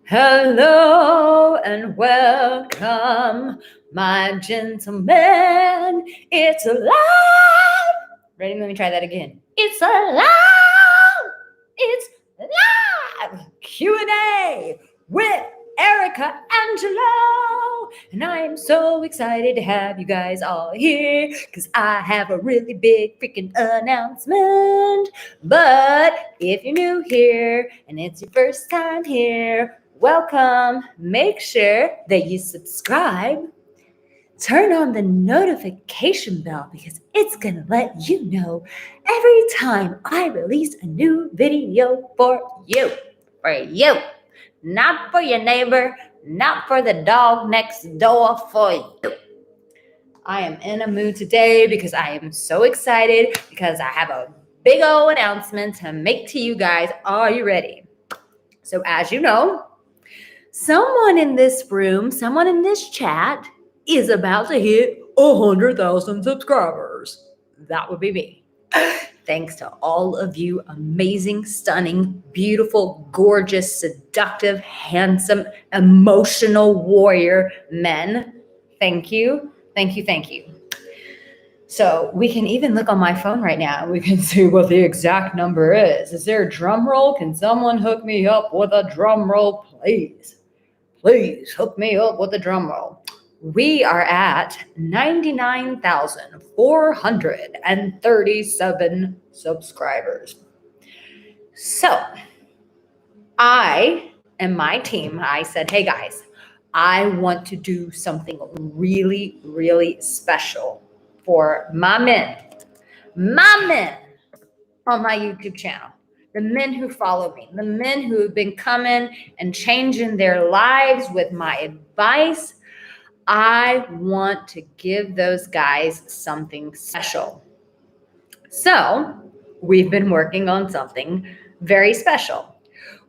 Hello and welcome, my gentlemen. It's alive. Ready? Let me try that again. It's alive. It's live. Q&A with Arica, Angelo. And I am so excited to have you guys all here because I have a really big freaking announcement. But if you're new here and it's your first time here, welcome. Make sure that you subscribe. Turn on the notification bell because it's going to let you know every time I release a new video for you. For you. Not for your neighbor, not for the dog next door, for you. I am in a mood today because I am so excited because I have a big old announcement to make to you guys. Are you ready? So as you know, someone in this room, someone in this chat is about to hit 100,000 subscribers. That would be me. Thanks to all of you amazing, stunning, beautiful, gorgeous, seductive, handsome, emotional warrior men. Thank you. Thank you. Thank you. So we can even look on my phone right now and we can see what the exact number is. Is there a drum roll? Can someone hook me up with a drum roll, please? Please hook me up with a drum roll. We are at 99,437 subscribers. So I and my team, I said, hey guys, I want to do something really, really special for my men on my YouTube channel. The men who follow me, the men who have been coming and changing their lives with my advice. I want to give those guys something special. So we've been working on something very special.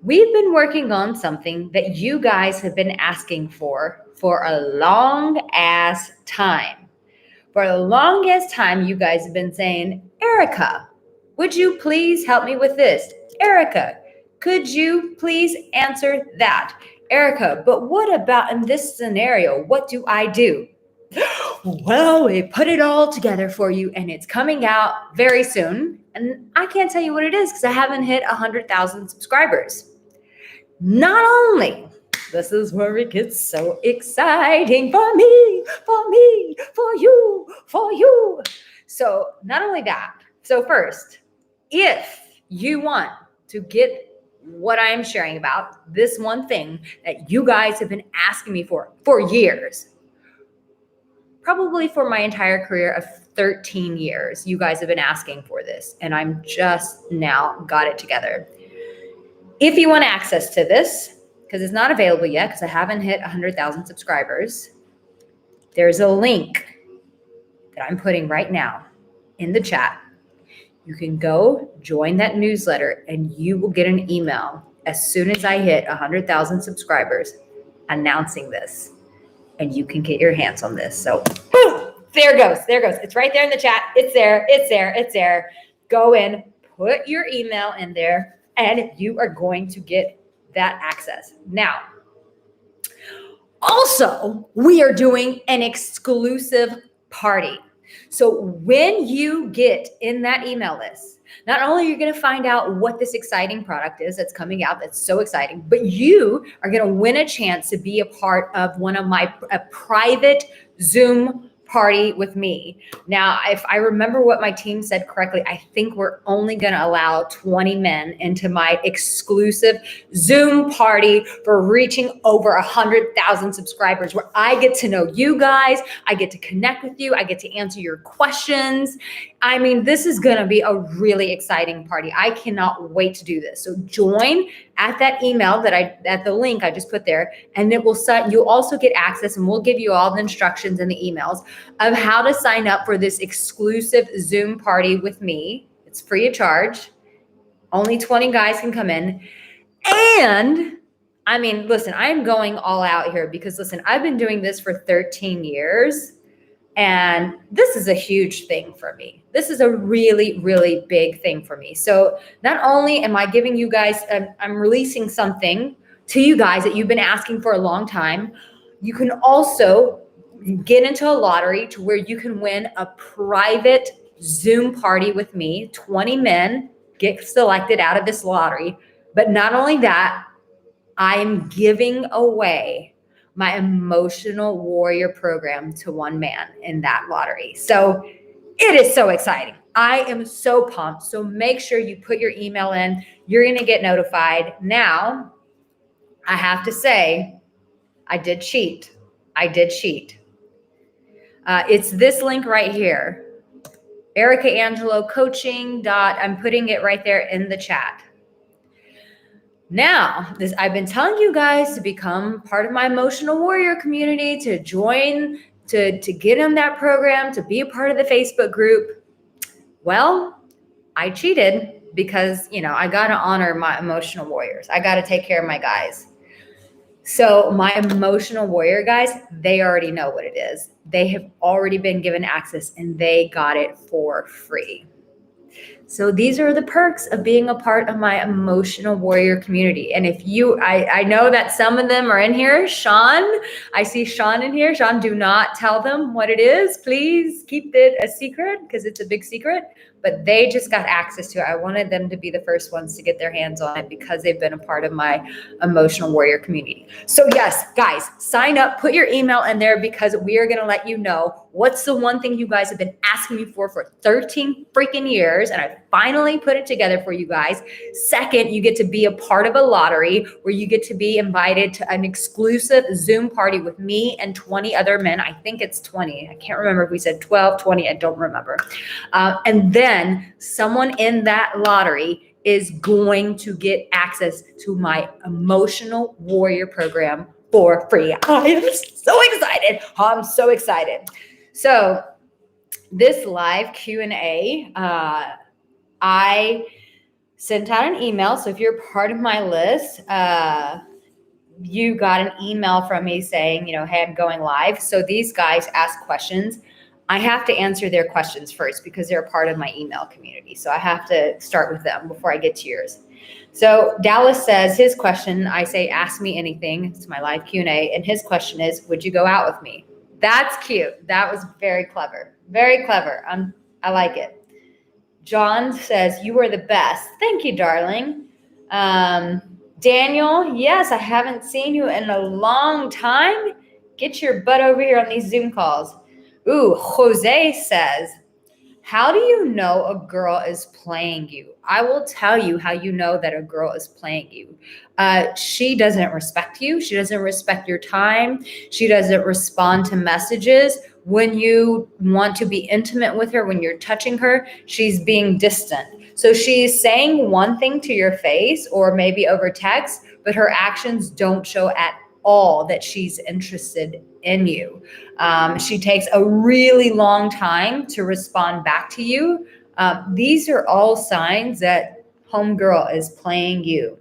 We've been working on something that you guys have been asking for a long ass time. For the longest time, you guys have been saying, Arica, would you please help me with this? Arica, could you please answer that? Arica, but what about in this scenario? What do I do? Well, we put it all together for you and it's coming out very soon. And I can't tell you what it is because I haven't hit 100,000 subscribers. Not only, this is where it gets so exciting for me, for you. So not only that, so first, if you want to get what I am sharing about, this one thing that you guys have been asking me for years, probably for my entire career of 13 years, you guys have been asking for this, and I'm just now got it together. If you want access to this, because it's not available yet, because I haven't hit 100,000 subscribers, there's a link that I'm putting right now in the chat. You can go join that newsletter and you will get an email as soon as I hit 100,000 subscribers announcing this. And you can get your hands on this. So boom, there it goes. It's right there in the chat. It's there. Go in, put your email in there, and you are going to get that access. Now, also, we are doing an exclusive party. So when you get in that email list, not only are you going to find out what this exciting product is that's coming out, that's so exciting, but you are going to win a chance to be a part of one of my private Zoom party with me. Now, if I remember what my team said correctly, I think we're only going to allow 20 men into my exclusive Zoom party for reaching over 100,000 subscribers, where I get to know you guys, I get to connect with you, I get to answer your questions. I mean, this is going to be a really exciting party. I cannot wait to do this. So join at that email at the link I just put there, and it will you'll also get access, and we'll give you all the instructions in the emails of how to sign up for this exclusive Zoom party with me. It's free of charge. Only 20 guys can come in. And I mean, listen, I'm going all out here because listen, I've been doing this for 13 years. And this is a huge thing for me. This is a really, really big thing for me. So not only am I giving you guys, I'm releasing something to you guys that you've been asking for a long time. You can also get into a lottery to where you can win a private Zoom party with me. 20 men get selected out of this lottery. But not only that, I'm giving away my emotional warrior program to one man in that lottery. So it is so exciting. I am so pumped. So make sure you put your email in. You're going to get notified. Now, I have to say, I did cheat. It's this link right here. Arica Angelo coaching. I'm putting it right there in the chat. Now, I've been telling you guys to become part of my emotional warrior community, to join, to get in that program, to be a part of the Facebook group. Well, I cheated because, I got to honor my emotional warriors. I got to take care of my guys. So my emotional warrior guys, they already know what it is. They have already been given access and they got it for free. So these are the perks of being a part of my emotional warrior community. And if I know that some of them are in here. Sean, I see Sean in here. Sean, do not tell them what it is. Please keep it a secret because it's a big secret. But they just got access to it. I wanted them to be the first ones to get their hands on it because they've been a part of my emotional warrior community. So yes, guys, sign up, put your email in there because we are going to let you know what's the one thing you guys have been asking me for 13 freaking years. And I finally put it together for you guys. Second, you get to be a part of a lottery where you get to be invited to an exclusive Zoom party with me and 20 other men. I think it's 20. I can't remember if we said 12, 20. I don't remember. And then someone in that lottery is going to get access to my emotional warrior program for free. I am so excited. I'm so excited. So this live Q&A, I sent out an email. So if you're part of my list, you got an email from me saying, hey, I'm going live. So these guys ask questions. I have to answer their questions first because they're a part of my email community. So I have to start with them before I get to yours. So Dallas says his question, I say, ask me anything. It's my live Q&A. And his question is, would you go out with me? That's cute. That was very clever. Very clever. I like it. John says, you are the best. Thank you, darling. Daniel, yes, I haven't seen you in a long time. Get your butt over here on these Zoom calls. Ooh, Jose says, how do you know a girl is playing you? I will tell you how you know that a girl is playing you. She doesn't respect you. She doesn't respect your time. She doesn't respond to messages. When you want to be intimate with her, when you're touching her, she's being distant. So she's saying one thing to your face or maybe over text, but her actions don't show at all that she's interested in you. She takes a really long time to respond back to you. These are all signs that homegirl is playing you.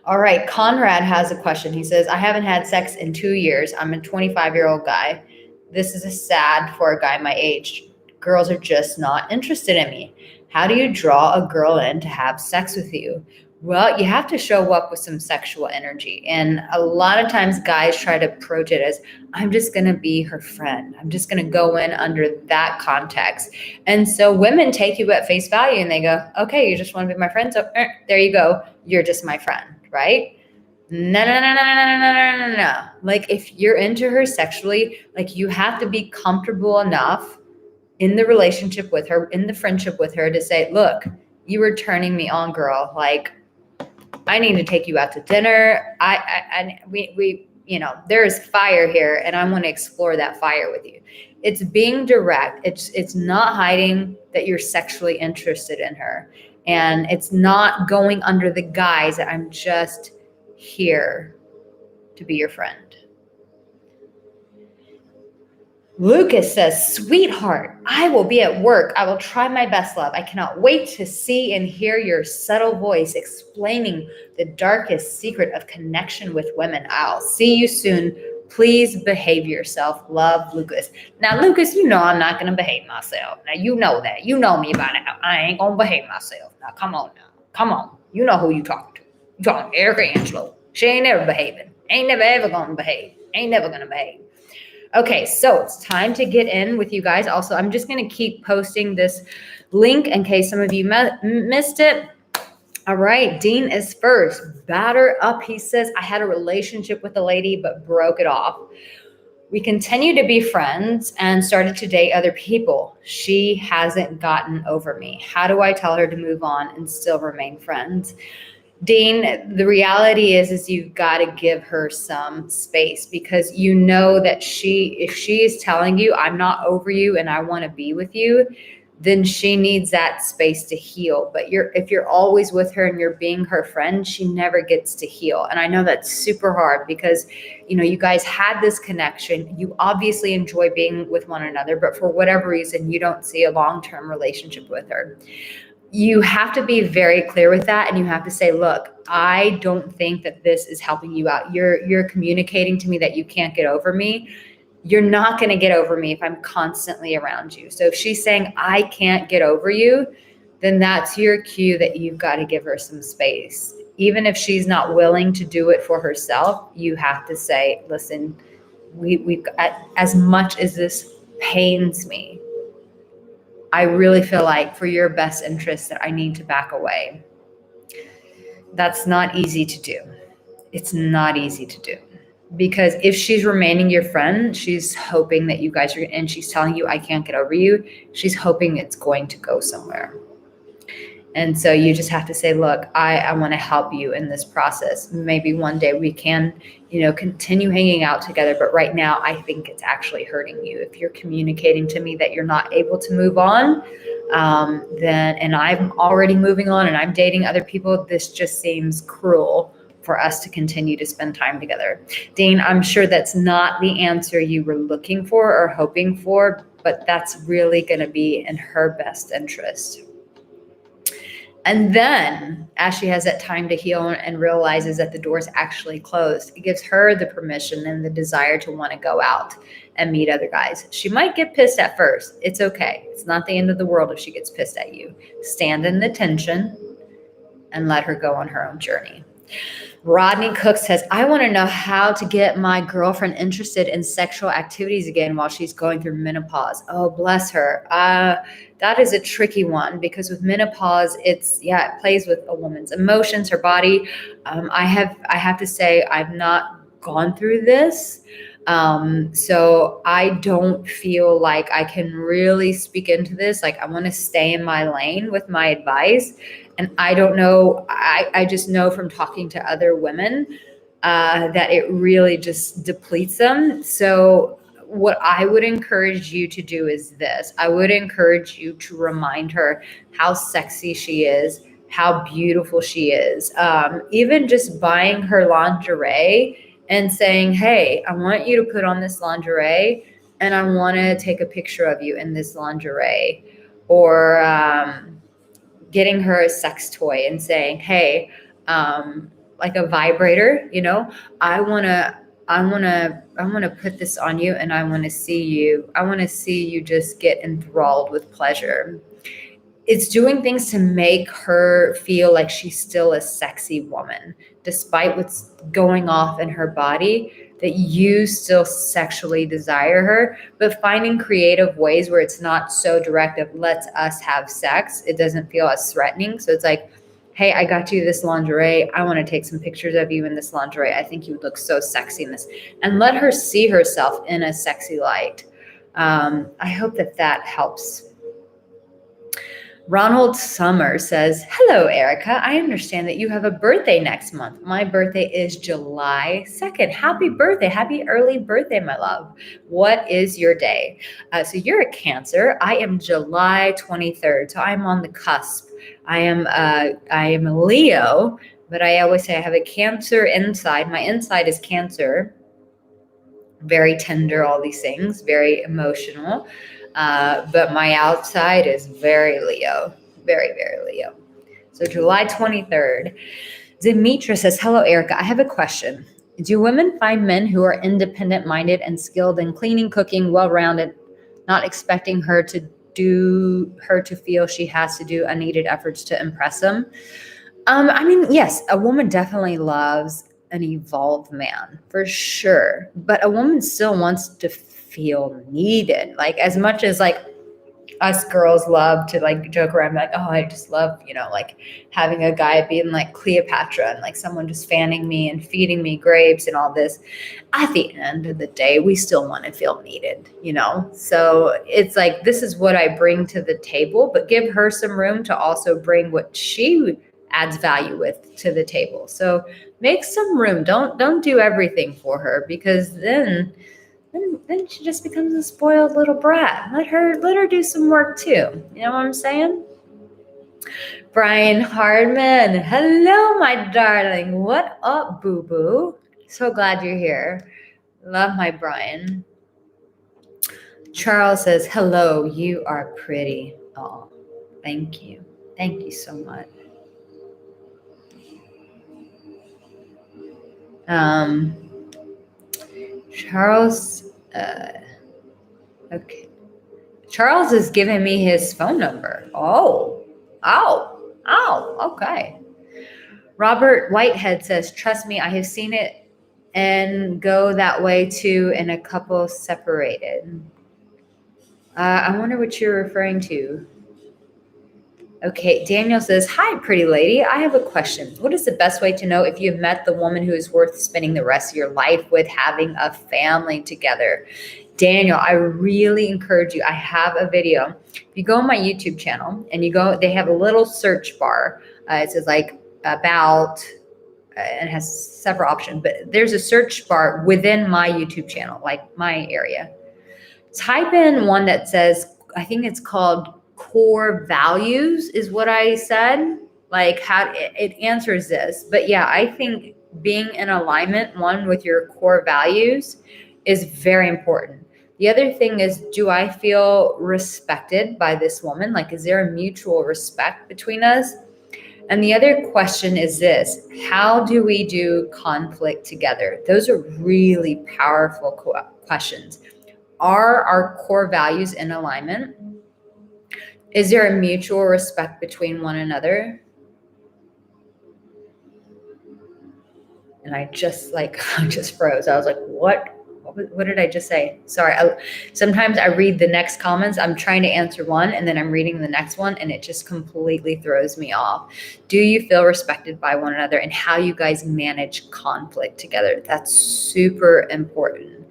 All right, Conrad has a question. He says, I haven't had sex in 2 years. I'm a 25-year-old guy. This is sad for a guy my age. Girls are just not interested in me. How do you draw a girl in to have sex with you? Well, you have to show up with some sexual energy. And a lot of times guys try to approach it as, I'm just going to be her friend. I'm just going to go in under that context. And so women take you at face value and they go, okay, you just want to be my friend. So there you go. You're just my friend, right? No. Like if you're into her sexually, like you have to be comfortable enough in the relationship with her, in the friendship with her to say, look, you were turning me on, girl. Like, I need to take you out to dinner. We there's fire here and I want to explore that fire with you. It's being direct. It's not hiding that you're sexually interested in her. And it's not going under the guise that I'm just here to be your friend. Lucas says, sweetheart, I will be at work. I will try my best, love. I cannot wait to see and hear your subtle voice explaining the darkest secret of connection with women. I'll see you soon. Please behave yourself. Love, Lucas. Now, Lucas, I'm not going to behave myself. Now, you know that. You know me by now. I ain't going to behave myself. Now, come on now. Come on. You know who you talking to. You talking to Arica Angelo. She ain't never behaving. Ain't never ever gonna behave. Ain't never gonna behave. Okay, so it's time to get in with you guys. Also, I'm just going to keep posting this link in case some of you missed it. All right, Dean is first. Batter up, he says, I had a relationship with a lady but broke it off. We continue to be friends and started to date other people. She hasn't gotten over me. How do I tell her to move on and still remain friends? Dean, the reality is you've got to give her some space, because you know that if she is telling you, I'm not over you and I want to be with you, then she needs that space to heal. But if you're always with her and you're being her friend, she never gets to heal. And I know that's super hard because, you guys had this connection. You obviously enjoy being with one another, but for whatever reason, you don't see a long-term relationship with her. You have to be very clear with that, and you have to say, look, I don't think that this is helping you out. You're communicating to me that you can't get over me. You're not going to get over me if I'm constantly around you. So if she's saying, I can't get over you, then that's your cue that you've got to give her some space. Even if she's not willing to do it for herself, you have to say, listen, we've as much as this pains me, I really feel like for your best interest that I need to back away. That's not easy to do. It's not easy to do. Because if she's remaining your friend, she's hoping that you guys are, and she's telling you, I can't get over you, she's hoping it's going to go somewhere. And so you just have to say, look, I want to help you in this process. Maybe one day we can, continue hanging out together. But right now, I think it's actually hurting you. If you're communicating to me that you're not able to move on, and I'm already moving on and I'm dating other people, this just seems cruel for us to continue to spend time together. Dean, I'm sure that's not the answer you were looking for or hoping for, but that's really going to be in her best interest. And then as she has that time to heal and realizes that the door's actually closed, it gives her the permission and the desire to want to go out and meet other guys. She might get pissed at first. It's okay. It's not the end of the world if she gets pissed at you. Stand in the tension and let her go on her own journey. Rodney Cook says, I want to know how to get my girlfriend interested in sexual activities again while she's going through menopause. Oh, bless her. That is a tricky one, because with menopause, it plays with a woman's emotions, her body. I have to say, I've not gone through this. So I don't feel like I can really speak into this. Like, I want to stay in my lane with my advice. And I don't know, I just know from talking to other women that it really just depletes them. So what I would encourage you to do is this. I would encourage you to remind her how sexy she is, how beautiful she is. Even just buying her lingerie and saying, hey, I want you to put on this lingerie and I want to take a picture of you in this lingerie. Or getting her a sex toy and saying, hey, like a vibrator, I want to put this on you and I want to see you just get enthralled with pleasure. It's doing things to make her feel like she's still a sexy woman, despite what's going off in her body, that you still sexually desire her, but finding creative ways where it's not so direct of let's us have sex. It doesn't feel as threatening. So it's like, hey, I got you this lingerie. I want to take some pictures of you in this lingerie. I think you would look so sexy in this. And let her see herself in a sexy light. I hope that helps. Ronald Summer says, hello, Arica. I understand that you have a birthday next month. My birthday is July 2nd. Happy birthday. Happy early birthday, my love. What is your day? So you're a Cancer. I am July 23rd. So I'm on the cusp. I am a Leo, but I always say I have a Cancer inside. My inside is Cancer. Very tender, all these things, very emotional. But my outside is very Leo, very, very Leo. So July 23rd. Demetra says, hello, Arica. I have a question. Do women find men who are independent-minded and skilled in cleaning, cooking, well-rounded, not expecting her to feel she has to do unneeded efforts to impress them? Yes, a woman definitely loves an evolved man for sure, but a woman still wants to feel needed. Like as much as like us girls love to like joke around like, oh, I just love, like having a guy being like Cleopatra and like someone just fanning me and feeding me grapes and all this. At the end of the day, we still want to feel needed, So it's like, this is what I bring to the table, but give her some room to also bring what she adds value with to the table. So make some room. Don't do everything for her, because then she just becomes a spoiled little brat. Let her do some work too. You know what I'm saying? Brian Hardman, hello, my darling. What up, boo-boo? So glad you're here. Love my Brian. Charles says, hello, you are pretty. Oh, thank you. Thank you so much. Charles, okay. Charles is giving me his phone number. Oh, okay. Robert Whitehead says, trust me, I have seen it and go that way too, and a couple separated. I wonder what you're referring to. Okay, Daniel says, hi, pretty lady. I have a question. What is the best way to know if you've met the woman who is worth spending the rest of your life with, having a family together? Daniel, I really encourage you. I have a video. If you go on my YouTube channel and they have a little search bar. It says like about, and it has several options, but there's a search bar within my YouTube channel, like my area. Type in one that says, I think it's called core values is what I said. Like how it answers this. But yeah, I think being in alignment, one, with your core values is very important. The other thing is, do I feel respected by this woman? Like, is there a mutual respect between us? And the other question is this: how do we do conflict together? Those are really powerful questions. Are our core values in alignment? Is there a mutual respect between one another? And I just froze. I was like, what did I just say? Sorry. Sometimes I read the next comments. I'm trying to answer one and then I'm reading the next one and it just completely throws me off. Do you feel respected by one another, and how you guys manage conflict together? That's super important.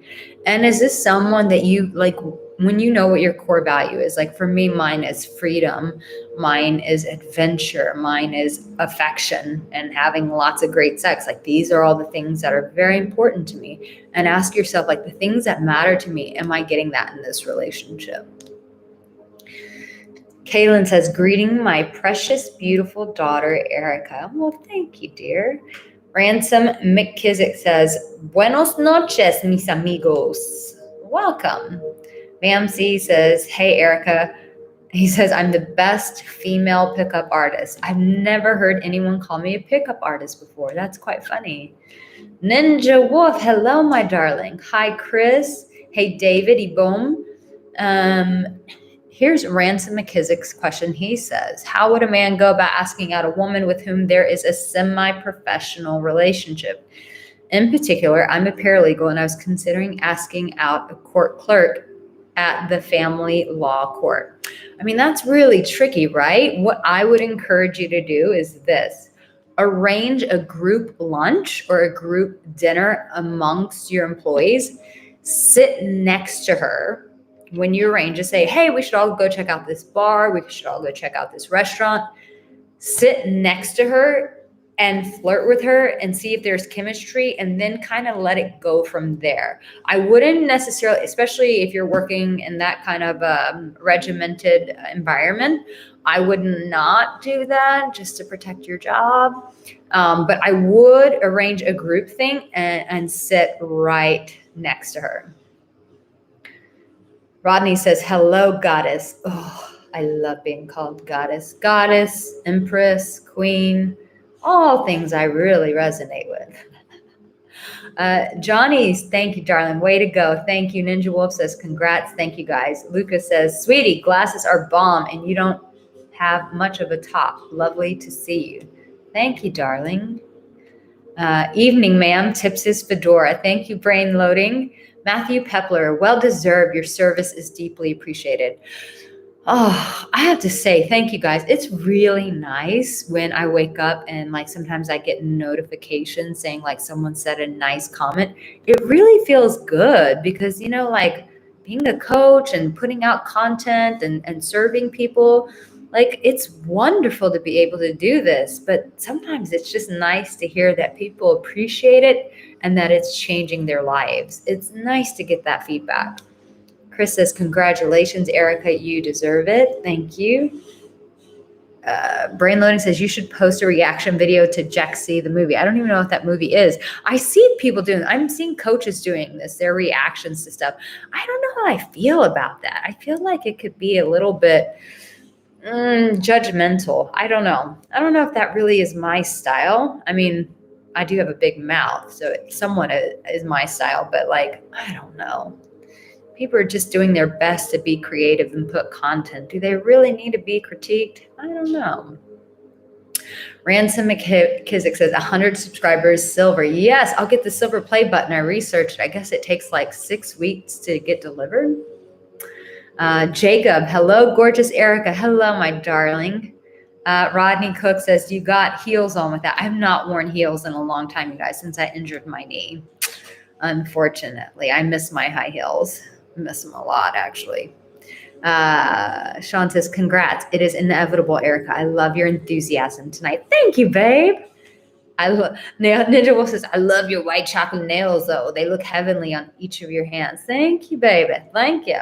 And is this someone that you like, when you know what your core value is? Like for me, mine is freedom. Mine is adventure. Mine is affection and having lots of great sex. Like these are all the things that are very important to me. And ask yourself, like, the things that matter to me, am I getting that in this relationship? Kaylin says, greeting my precious, beautiful daughter, Arica. Well, thank you, dear. Ransom McKissick says, buenos noches, mis amigos. Welcome. Mamsie says, hey, Arica. He says, I'm the best female pickup artist. I've never heard anyone call me a pickup artist before. That's quite funny. Ninja Wolf, hello, my darling. Hi, Chris. Hey, David Ibom. Here's Ransom McKissick's question. He says, how would a man go about asking out a woman with whom there is a semi-professional relationship? In particular, I'm a paralegal and I was considering asking out a court clerk at the family law court. I mean, that's really tricky, right? What I would encourage you to do is this: arrange a group lunch or a group dinner amongst your employees. Sit next to her. When you arrange, just say, hey, we should all go check out this bar. We should all go check out this restaurant. Sit next to her and flirt with her and see if there's chemistry, and then kind of let it go from there. I wouldn't necessarily, especially if you're working in that kind of regimented environment, I would not do that just to protect your job. But I would arrange a group thing and sit right next to her. Rodney says, hello, goddess. Oh, I love being called goddess. Goddess, empress, queen, all things I really resonate with. Johnny's, thank you, darling. Way to go. Thank you. Ninja Wolf says, congrats. Thank you, guys. Lucas says, sweetie, glasses are bomb and you don't have much of a top. Lovely to see you. Thank you, darling. Evening, ma'am. Tips his fedora. Thank you, brain loading. Matthew Pepler, well deserved. Your service is deeply appreciated. Oh, I have to say, thank you guys. It's really nice when I wake up and like sometimes I get notifications saying like someone said a nice comment. It really feels good because, you know, like being a coach and putting out content and serving people, like it's wonderful to be able to do this. But sometimes it's just nice to hear that people appreciate it and that it's changing their lives. It's nice to get that feedback. Chris says, congratulations, Arica, you deserve it. Thank you. Brain Loading says, you should post a reaction video to Jexy, the movie. I don't even know what that movie is. I see people doing, I'm seeing coaches doing this, their reactions to stuff. I don't know how I feel about that. I feel like it could be a little bit judgmental. I don't know. I don't know if that really is my style. I mean, I do have a big mouth, so it somewhat is my style, but like, I don't know. People are just doing their best to be creative and put content. Do they really need to be critiqued? I don't know. Ransom McKissick says 100 subscribers, silver. Yes, I'll get the silver play button. I researched. I guess it takes like 6 weeks to get delivered. Jacob, hello, gorgeous Arica. Hello, my darling. Rodney Cook says, you got heels on with that. I have not worn heels in a long time, you guys, since I injured my knee. Unfortunately, I miss my high heels. Miss them a lot, actually. Sean says, congrats. It is inevitable, Arica. I love your enthusiasm tonight. Thank you, babe. Ninja Wolf says, I love your white chocolate nails, though. They look heavenly on each of your hands. Thank you, baby. Thank you.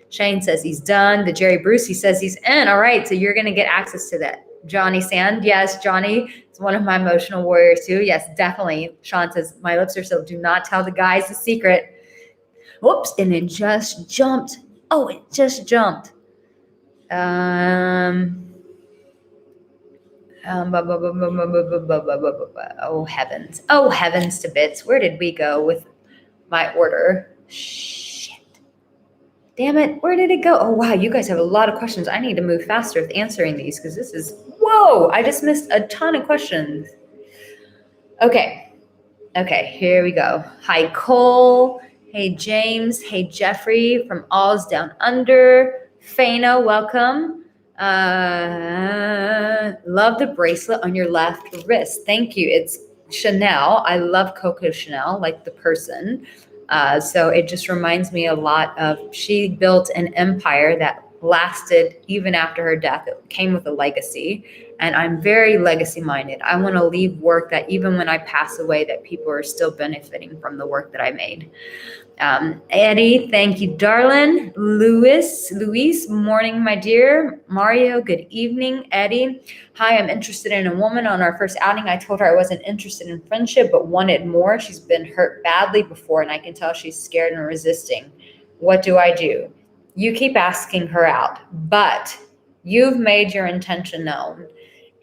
Shane says he's done. The Jerry Brucey says he's in. All right, so you're going to get access to that. Johnny Sand. Yes, Johnny is one of my emotional warriors, too. Yes, definitely. Sean says, my lips are sealed. Do not tell the guys the secret. Whoops, and it just jumped. Oh, it just jumped. Oh, heavens. Oh, heavens to bits. Where did we go with my order? Shit. Damn it. Where did it go? Oh, wow. You guys have a lot of questions. I need to move faster with answering these because this is, whoa, I just missed a ton of questions. Okay, here we go. Hi, Cole. Hey, James. Hey, Jeffrey from All's Down Under. Fana, welcome. Love the bracelet on your left wrist. Thank you. It's Chanel. I love Coco Chanel, like the person. So it just reminds me a lot of, she built an empire that lasted even after her death. It came with a legacy. And I'm very legacy minded. I want to leave work that even when I pass away, that people are still benefiting from the work that I made. Eddie, thank you, darling. Luis, morning, my dear. Mario, good evening. Eddie, hi, I'm interested in a woman. On our first outing, I told her I wasn't interested in friendship, but wanted more. She's been hurt badly before, and I can tell she's scared and resisting. What do I do? You keep asking her out, but you've made your intention known.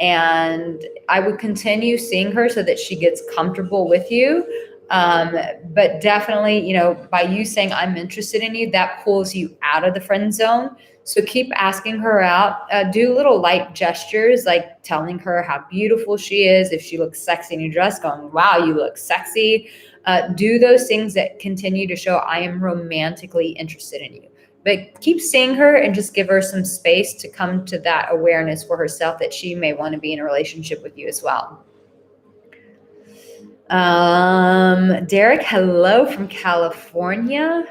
And I would continue seeing her so that she gets comfortable with you. But definitely, you know, by you saying I'm interested in you, that pulls you out of the friend zone. So keep asking her out. Do little light gestures, like telling her how beautiful she is. If she looks sexy in your dress, going, wow, you look sexy. Do those things that continue to show I am romantically interested in you. But keep seeing her and just give her some space to come to that awareness for herself that she may want to be in a relationship with you as well. Derek, hello from California.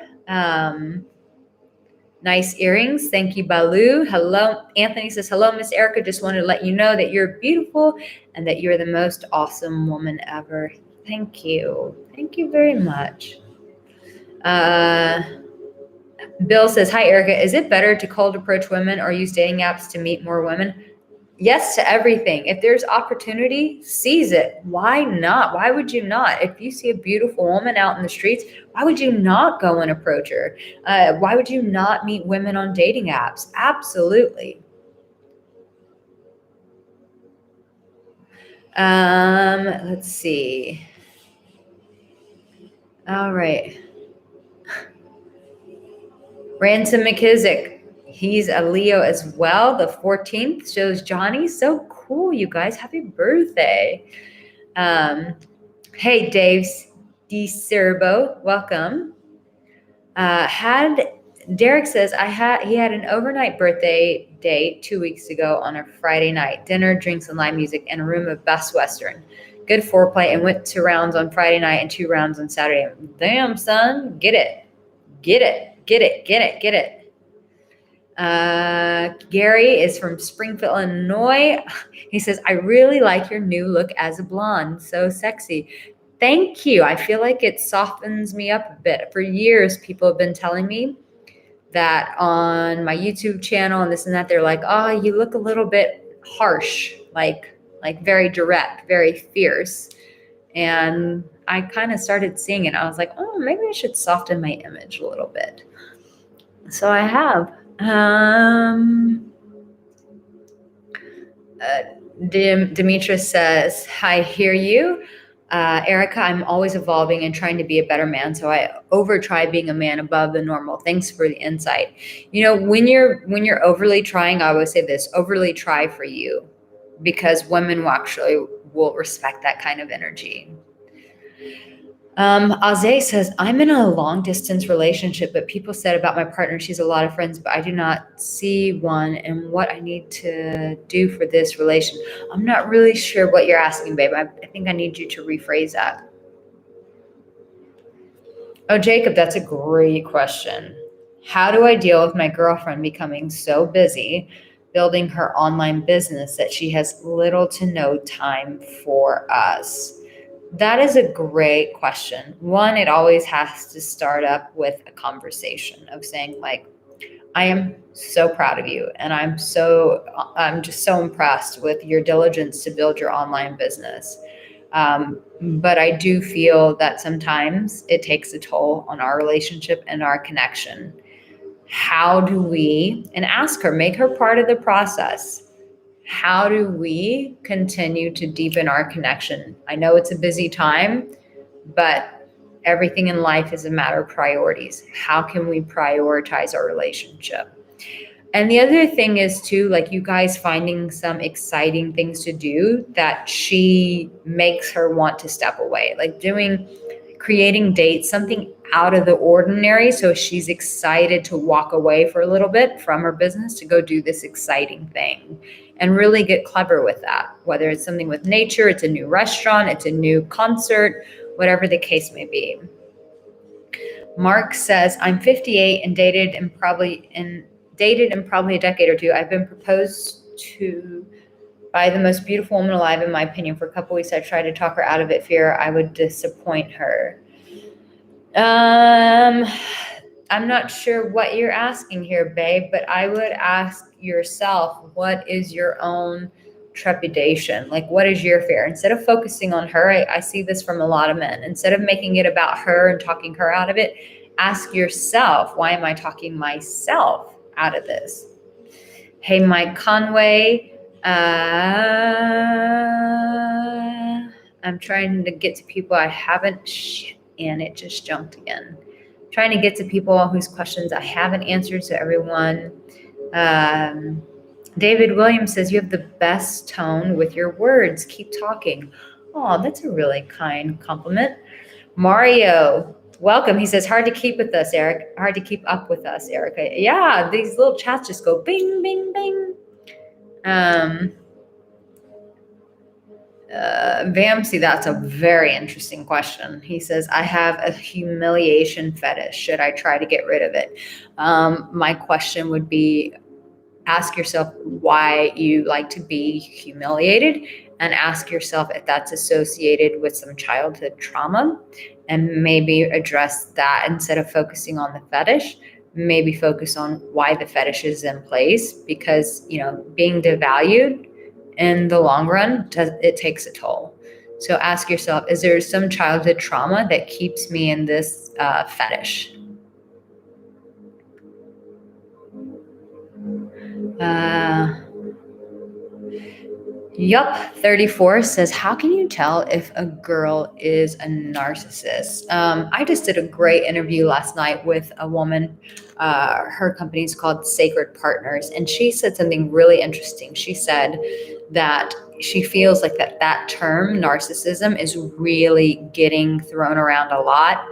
Nice earrings. Thank you, Balu. Hello. Anthony says, hello, Miss Arica. Just wanted to let you know that you're beautiful and that you're the most awesome woman ever. Thank you. Thank you very much. Bill says, hi, Arica. Is it better to cold approach women or use dating apps to meet more women? Yes to everything. If there's opportunity, seize it. Why not? Why would you not? If you see a beautiful woman out in the streets, why would you not go and approach her? Why would you not meet women on dating apps? Absolutely. Let's see. All right. Ransom McKissick, he's a Leo as well. The 14th shows Johnny. So cool, you guys. Happy birthday. Hey, Dave DeCerbo, welcome. Derek says he had an overnight birthday date 2 weeks ago on a Friday night. Dinner, drinks, and live music in a room of Best Western. Good foreplay and went 2 rounds on Friday night and 2 rounds on Saturday. Damn, son, get it. Gary is from Springfield, Illinois. He says, I really like your new look as a blonde. So sexy. Thank you. I feel like it softens me up a bit. For years, people have been telling me that on my YouTube channel and this and that, they're like, oh, you look a little bit harsh, like very direct, very fierce. And I kind of started seeing it. I was like, oh, maybe I should soften my image a little bit. So I have. Demetrius says, I hear you. Arica, I'm always evolving and trying to be a better man. So I over try being a man above the normal. Thanks for the insight. You know, when you're overly trying, I always say this, overly try for you, because women will respect that kind of energy. Aze says, I'm in a long distance relationship, but people said about my partner, she's a lot of friends, but I do not see one and what I need to do for this relation. I'm not really sure what you're asking, babe. I think I need you to rephrase that. Oh, Jacob, that's a great question. How do I deal with my girlfriend becoming so busy building her online business that she has little to no time for us? That is a great question. One, it always has to start up with a conversation of saying, like, I am so proud of you, and I'm just so impressed with your diligence to build your online business. But I do feel that sometimes it takes a toll on our relationship and our connection. How do we, and ask her, make her part of the process. How do we continue to deepen our connection? I know it's a busy time, but everything in life is a matter of priorities. How can we prioritize our relationship? And the other thing is too, like, you guys finding some exciting things to do that she makes her want to step away, like creating dates, something out of the ordinary. So she's excited to walk away for a little bit from her business to go do this exciting thing, and really get clever with that. Whether it's something with nature, it's a new restaurant, it's a new concert, whatever the case may be. Mark says, I'm 58 and dated in probably a decade or two. I've been proposed to by the most beautiful woman alive, in my opinion. For a couple weeks, I tried to talk her out of it, fear I would disappoint her. I'm not sure what you're asking here, babe, but I would ask yourself, what is your own trepidation? Like, what is your fear? Instead of focusing on her, I see this from a lot of men. Instead of making it about her and talking her out of it, ask yourself, why am I talking myself out of this? Hey, Mike Conway. I'm trying to get to people I haven't, and it just jumped again. Trying to get to people whose questions I haven't answered. So everyone, David Williams says, you have the best tone with your words. Keep talking. Oh, that's a really kind compliment. Mario, welcome. He says, hard to keep with us, Eric. Hard to keep up with us, Erica. Yeah, these little chats just go bing, bing, bing. Vamsi, that's a very interesting question. He says, I have a humiliation fetish. Should I try to get rid of it? My question would be, ask yourself why you like to be humiliated, and ask yourself if that's associated with some childhood trauma, and maybe address that. Instead of focusing on the fetish, maybe focus on why the fetish is in place, because, being devalued in the long run, it takes a toll. So ask yourself, is there some childhood trauma that keeps me in this fetish? Yup, 34 says, how can you tell if a girl is a narcissist? I just did a great interview last night with a woman. Her company is called Sacred Partners, and she said something really interesting. She said that she feels like that term narcissism is really getting thrown around a lot.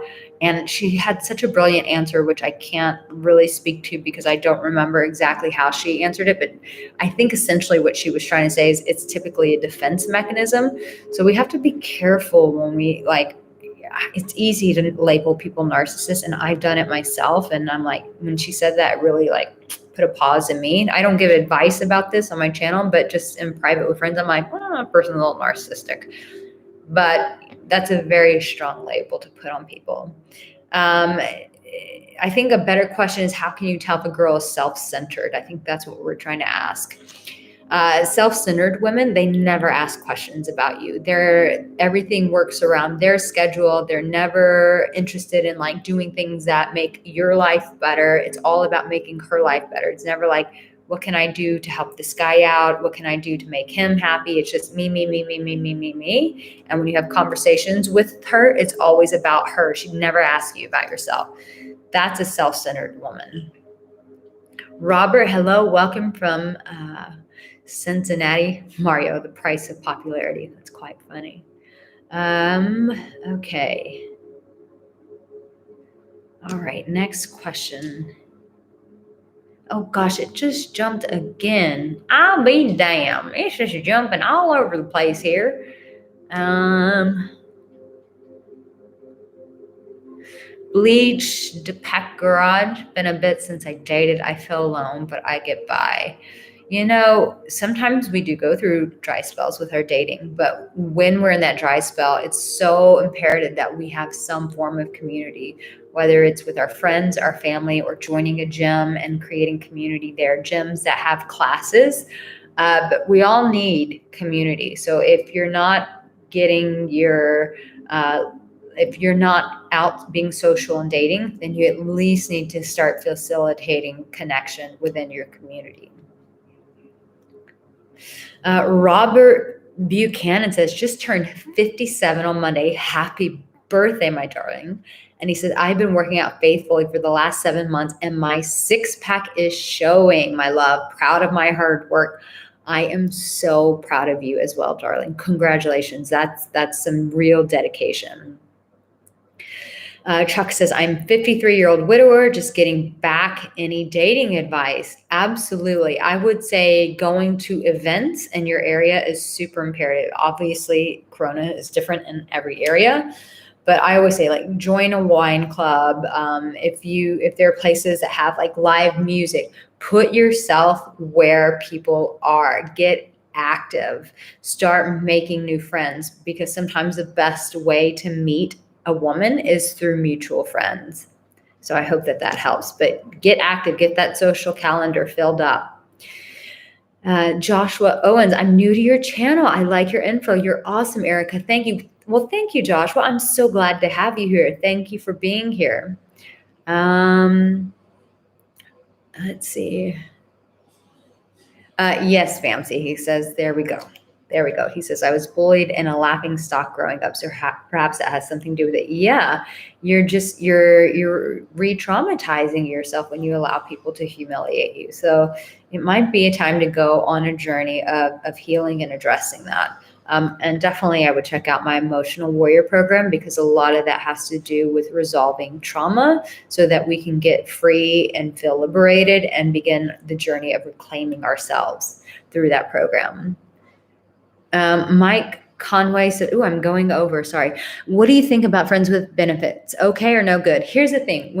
And she had such a brilliant answer, which I can't really speak to because I don't remember exactly how she answered it. But I think essentially what she was trying to say is it's typically a defense mechanism. So we have to be careful when we it's easy to label people narcissists, and I've done it myself. And I'm like, when she said that, it really put a pause in me. I don't give advice about this on my channel, but just in private with friends, I'm like, a person's a little narcissistic. But that's a very strong label to put on people. I think a better question is, how can you tell if a girl is self-centered? I think that's what we're trying to ask. Self-centered women, they never ask questions about you. Everything works around their schedule. They're never interested in doing things that make your life better. It's all about making her life better. It's never like, what can I do to help this guy out? What can I do to make him happy? It's just me, me, me, me, me, me, me, me. And when you have conversations with her, it's always about her. She'd never ask you about yourself. That's a self-centered woman. Robert, hello. Welcome from Cincinnati. Mario, the price of popularity. That's quite funny. Okay. All right, next question. Oh gosh, it just jumped again. I'll be damned. It's just jumping all over the place here. Bleached Pack Garage. Been a bit since I dated. I feel alone, but I get by. Sometimes we do go through dry spells with our dating, but when we're in that dry spell, it's so imperative that we have some form of community, whether it's with our friends, our family, or joining a gym and creating community there. Gyms that have classes, but we all need community. So if you're not getting if you're not out being social and dating, then you at least need to start facilitating connection within your community. Robert Buchanan says, just turned 57 on Monday. Happy birthday, my darling. And he said, I've been working out faithfully for the last 7 months and my six-pack is showing, my love. Proud of my hard work. I am so proud of you as well, darling. Congratulations. That's some real dedication. Chuck says, I'm 53-year-old widower, just getting back. Any dating advice? Absolutely. I would say going to events in your area is super imperative. Obviously, Corona is different in every area, but I always say join a wine club. If there are places that have live music, put yourself where people are. Get active. Start making new friends, because sometimes the best way to meet a woman is through mutual friends. So I hope that helps, but get active, get that social calendar filled up. Joshua Owens, I'm new to your channel. I like your info. You're awesome, Arica. Thank you. Well, thank you, Joshua. I'm so glad to have you here. Thank you for being here. Let's see. Yes, Famsi, he says, there we go. There we go. He says, I was bullied and a laughing stock growing up. So perhaps that has something to do with it. Yeah. You're re-traumatizing yourself when you allow people to humiliate you. So it might be a time to go on a journey of healing and addressing that. And definitely I would check out my Emotional Warrior program, because a lot of that has to do with resolving trauma so that we can get free and feel liberated and begin the journey of reclaiming ourselves through that program. Mike Conway said, I'm going over, sorry. What do you think about friends with benefits? Okay or no good? Here's the thing.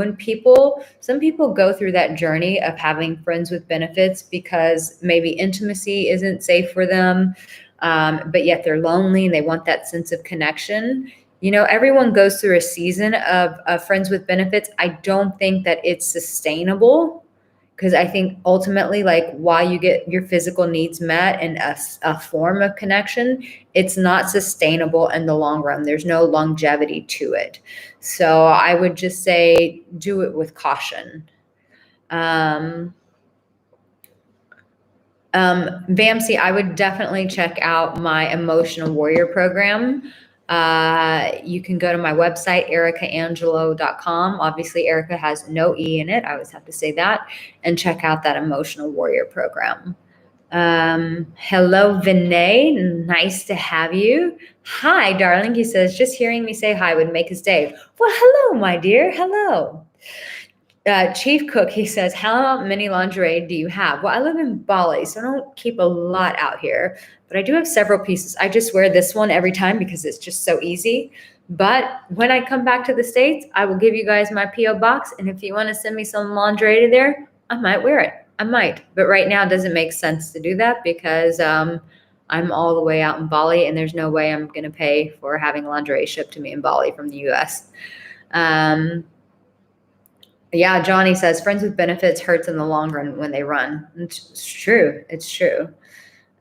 Some people go through that journey of having friends with benefits because maybe intimacy isn't safe for them, but yet they're lonely and they want that sense of connection. Everyone goes through a season of friends with benefits. I don't think that it's sustainable, because I think ultimately, while you get your physical needs met and a form of connection, it's not sustainable in the long run. There's no longevity to it. So I would just say do it with caution. Vamsi, I would definitely check out my Emotional Warrior program. You can go to my website, aricaangelo.com. Obviously, Arica has no E in it. I always have to say that. And check out that Emotional Warrior program. Hello, Vinay. Nice to have you. Hi, darling. He says, just hearing me say hi would make his day. Well, hello, my dear. Hello. Chief Cook, he says, how many lingerie do you have? Well, I live in Bali, so I don't keep a lot out here, but I do have several pieces. I just wear this one every time because it's just so easy. But when I come back to the States, I will give you guys my P.O. box. And if you want to send me some lingerie to there, I might wear it. I might. But right now, it doesn't make sense to do that because I'm all the way out in Bali, and there's no way I'm going to pay for having lingerie shipped to me in Bali from the U.S. Yeah, Johnny says friends with benefits hurts in the long run when they run. It's true. It's true.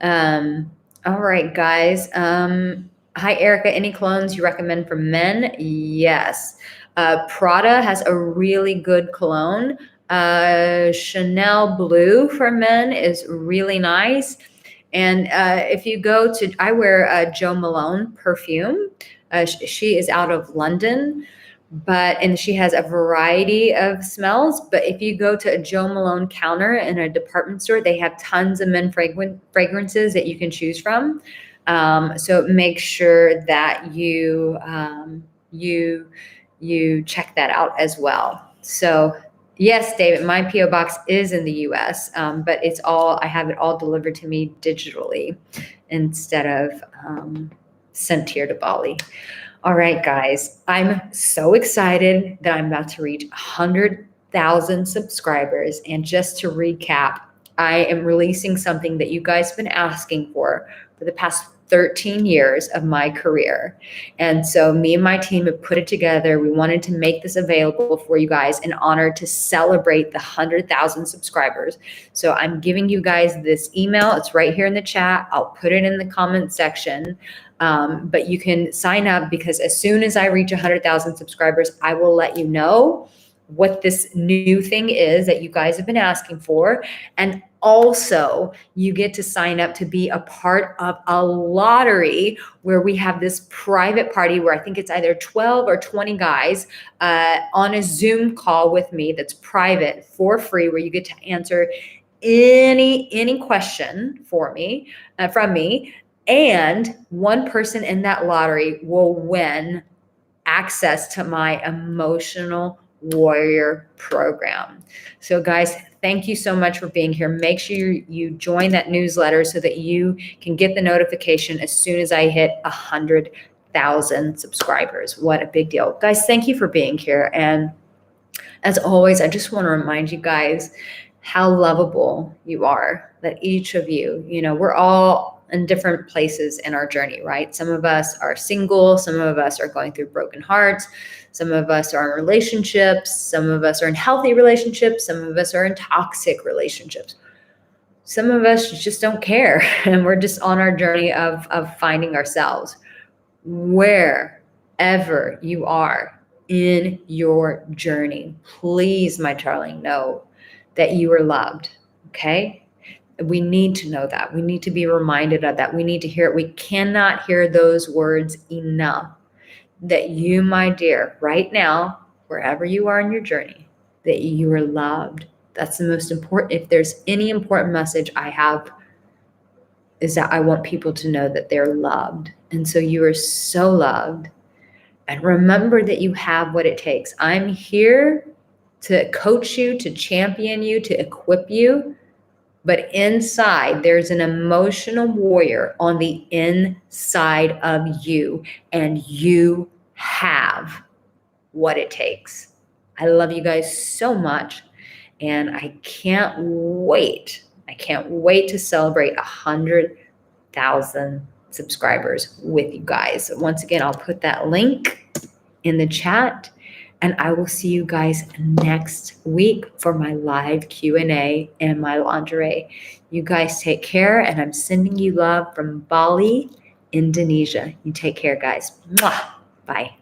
All right, guys. Hi, Arica. Any colones you recommend for men? Yes. Prada has a really good cologne. Chanel Blue for men is really nice. And if you go to, I wear Jo Malone perfume. She is out of London, and she has a variety of smells. But if you go to a Jo Malone counter in a department store, they have tons of men fragrances that you can choose from. So make sure that you check that out as well. So yes, David, my P.O. box is in the U.S., but I have it all delivered to me digitally instead of sent here to Bali. All right, guys, I'm so excited that I'm about to reach 100,000 subscribers. And just to recap, I am releasing something that you guys have been asking for the past 13 years of my career. And so me and my team have put it together. We wanted to make this available for you guys in honor to celebrate the 100,000 subscribers. So I'm giving you guys this email. It's right here in the chat. I'll put it in the comment section. But you can sign up because as soon as I reach 100,000 subscribers, I will let you know what this new thing is that you guys have been asking for. And also, you get to sign up to be a part of a lottery where we have this private party where I think it's either 12 or 20 guys on a Zoom call with me that's private for free, where you get to answer any question from me. And one person in that lottery will win access to my emotional warrior program. So guys, thank you so much for being here. Make sure you join that newsletter so that you can get the notification as soon as I hit 100,000 subscribers. What a big deal. Guys, thank you for being here. And as always, I just want to remind you guys how lovable you are, that each of you, we're all in different places in our journey, right? Some of us are single. Some of us are going through broken hearts. Some of us are in relationships. Some of us are in healthy relationships. Some of us are in toxic relationships. Some of us just don't care. And we're just on our journey of finding ourselves. Wherever you are in your journey, please, my darling, know that you are loved, okay? We need to know that. We need to be reminded of that. We need to hear it. We cannot hear those words enough. That you, my dear, right now, wherever you are in your journey, that you are loved. That's the most important. If there's any important message I have, is that I want people to know that they're loved. And so you are so loved. And remember that you have what it takes. I'm here to coach you, to champion you, to equip you. But inside, there's an emotional warrior on the inside of you, and you have what it takes. I love you guys so much, and I can't wait. I can't wait to celebrate 100,000 subscribers with you guys. Once again, I'll put that link in the chat. And I will see you guys next week for my live Q&A and my lingerie. You guys take care, and I'm sending you love from Bali, Indonesia. You take care, guys. Mwah. Bye.